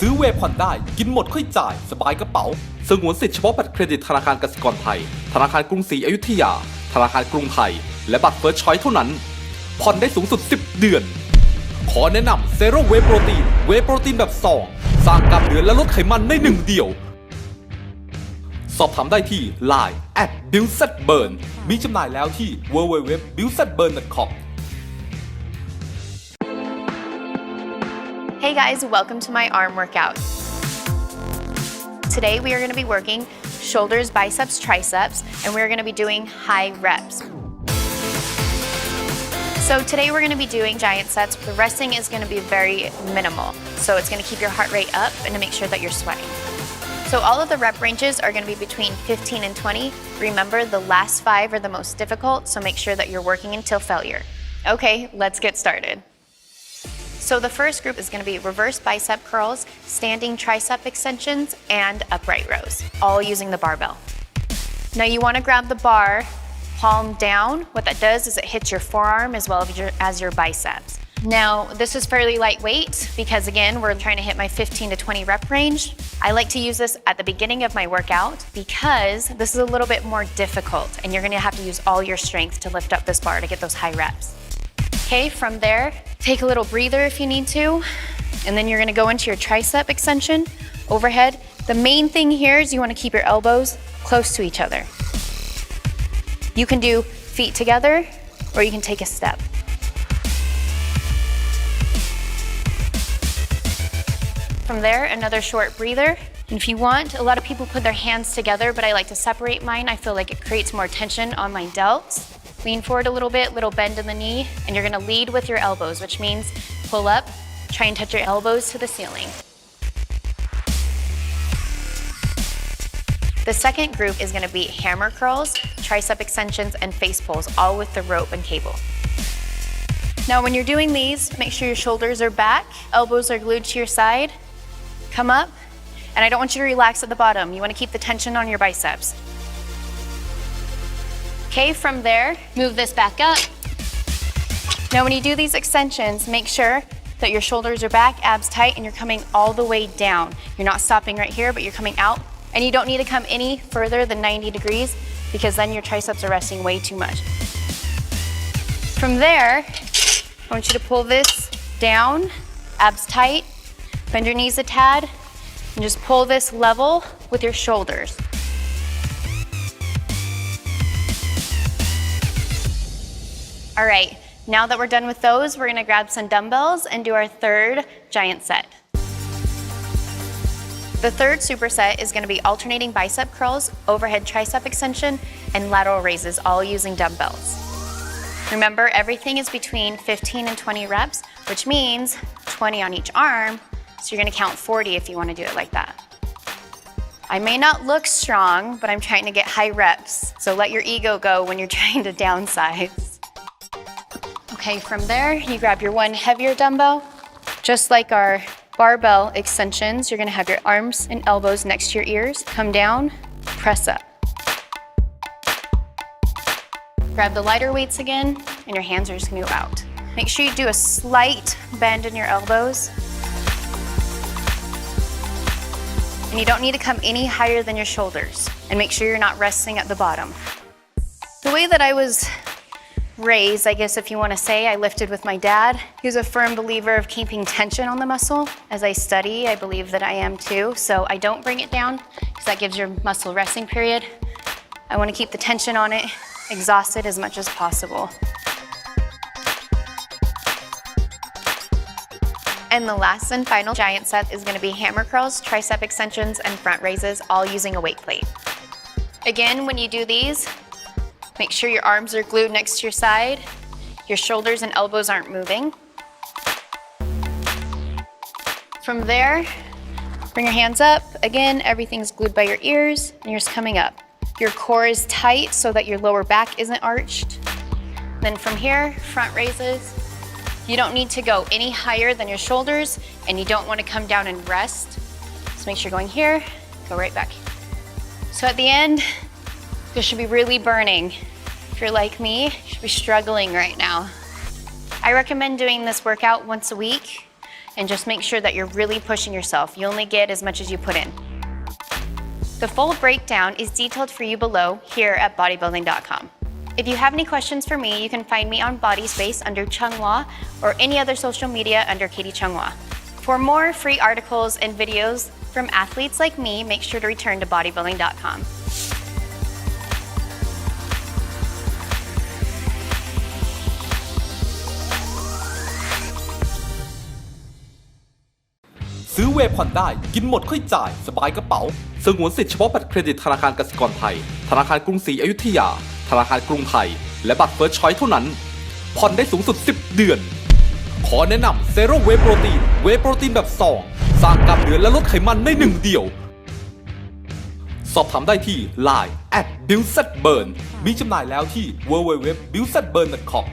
ซื้อเวฟผ่อนได้กินหมดค่อยจ่ายสบายกระเป๋าสงวนสิทธิเฉพาะบัตรเครดิตธนาคารกสิกรไทยธนาคารกรุงศรีอยุธยาธนาคารกรุงไทยและบัตรเฟิร์สชอยส์เท่านั้นผ่อนได้สูงสุด10เดือนขอแนะนำเซโร่เวย์โปรตีนแบบซองสร้างกล้ามเนื้อและลดไขมันในหนึ่งเดียวสอบถามได้ที่ Line @BuiildzBurn มีจำหน่ายแล้วที่ www.BuiildzBurn.com Hey guys, welcome to my arm workout. Today we are going to be working shoulders, biceps, triceps, and we're going to be doing high reps. So today we're going to be doing giant sets. The resting is going to be very minimal. So it's going to keep your heart rate up and to make sure that you're sweating. So all of the rep ranges are going to be between 15 and 20. Remember, the last 5 are the most difficult, so make sure that you're working until failure. Okay, let's get started. So the first group is going to be reverse bicep curls, standing tricep extensions, and upright rows, all using the barbell. Now you want to grab the bar, palm down. What that does is it hits your forearm as well as your biceps. Now this is fairly lightweight because again, we're trying to hit my 15 to 20 rep range. I like to use this at the beginning of my workout because this is a little bit more difficult and you're going to have to use all your strength to lift up this bar to get those high reps. Okay, from there, take a little breather if you need to, and then you're gonna go into your tricep extension, overhead. The main thing here is you wanna keep your elbows close to each other. You can do feet together, or you can take a step. From there, another short breather. And if you want, a lot of people put their hands together, but I like to separate mine. I feel like it creates more tension on my delts. Lean forward a little bit, little bend in the knee, and you're gonna lead with your elbows, which means pull up, try and touch your elbows to the ceiling. The second group is gonna be hammer curls, tricep extensions, and face pulls, all with the rope and cable. Now when you're doing these, make sure your shoulders are back, elbows are glued to your side, come up, and I don't want you to relax at the bottom. You wanna keep the tension on your biceps. Okay, from there, move this back up. Now when you do these extensions, make sure that your shoulders are back, abs tight, and you're coming all the way down. You're not stopping right here, but you're coming out. And you don't need to come any further than 90 degrees because then your triceps are resting way too much. From there, I want you to pull this down, abs tight, bend your knees a tad, and just pull this level with your shoulders. All right, now that we're done with those, we're gonna grab some dumbbells and do our third giant set. The third superset is gonna be alternating bicep curls, overhead tricep extension, and lateral raises, all using dumbbells. Remember, everything is between 15 and 20 reps, which means 20 on each arm, so you're gonna count 40 if you wanna do it like that. I may not look strong, but I'm trying to get high reps, so let your ego go when you're trying to downsize. Okay, from there, you grab your one heavier dumbbell. Just like our barbell extensions, you're gonna have your arms and elbows next to your ears. Come down, press up. Grab the lighter weights again, and your hands are just gonna go out. Make sure you do a slight bend in your elbows. And you don't need to come any higher than your shoulders. And make sure you're not resting at the bottom. The way that I was raised, I guess if you want to say, I lifted with my dad. He was a firm believer of keeping tension on the muscle. As I study, I believe that I am too. So I don't bring it down because that gives your muscle resting period. I want to keep the tension on it, exhaust it as much as possible. And the last and final giant set is going to be hammer curls, tricep extensions, and front raises, all using a weight plate. Again, when you do these, make sure your arms are glued next to your side. Your shoulders and elbows aren't moving. From there, bring your hands up. Again, everything's glued by your ears, and you're just coming up. Your core is tight so that your lower back isn't arched. Then from here, front raises. You don't need to go any higher than your shoulders, and you don't want to come down and rest. So make sure you're going here, go right back. So at the end, you should be really burning. If you're like me, you should be struggling right now. I recommend doing this workout once a week. and just make sure that you're really pushing yourself. You only get as much as you put in. The full breakdown is detailed for you below here at bodybuilding.com. If you have any questions for me, you can find me on Body Space under Chung Hua or any other social media under Katie Chung Hua. For more free articles and videos from athletes like me, make sure to return to bodybuilding.com. ซื้อเวย์ผ่อนได้กินหมดค่อยจ่ายสบายกระเป๋าสงวนสิทธิเฉพาะบัตรเครดิตธนาคารกสิกรไทยธนาคารกรุงศรีอยุธยาธนาคารกรุงไทยและบัตรเฟิร์สชอยเท่านั้นผ่อนได้สูงสุด10เดือนขอแนะนำเซโร่เวย์โปรตีนแบบซองสร้างกล้ามเนื้อและลดไขมันในหนึ่งเดียวสอบถามได้ที่ Line @BuiildzBurn มีจำหน่ายแล้วที่ www.BuiildzBurn.com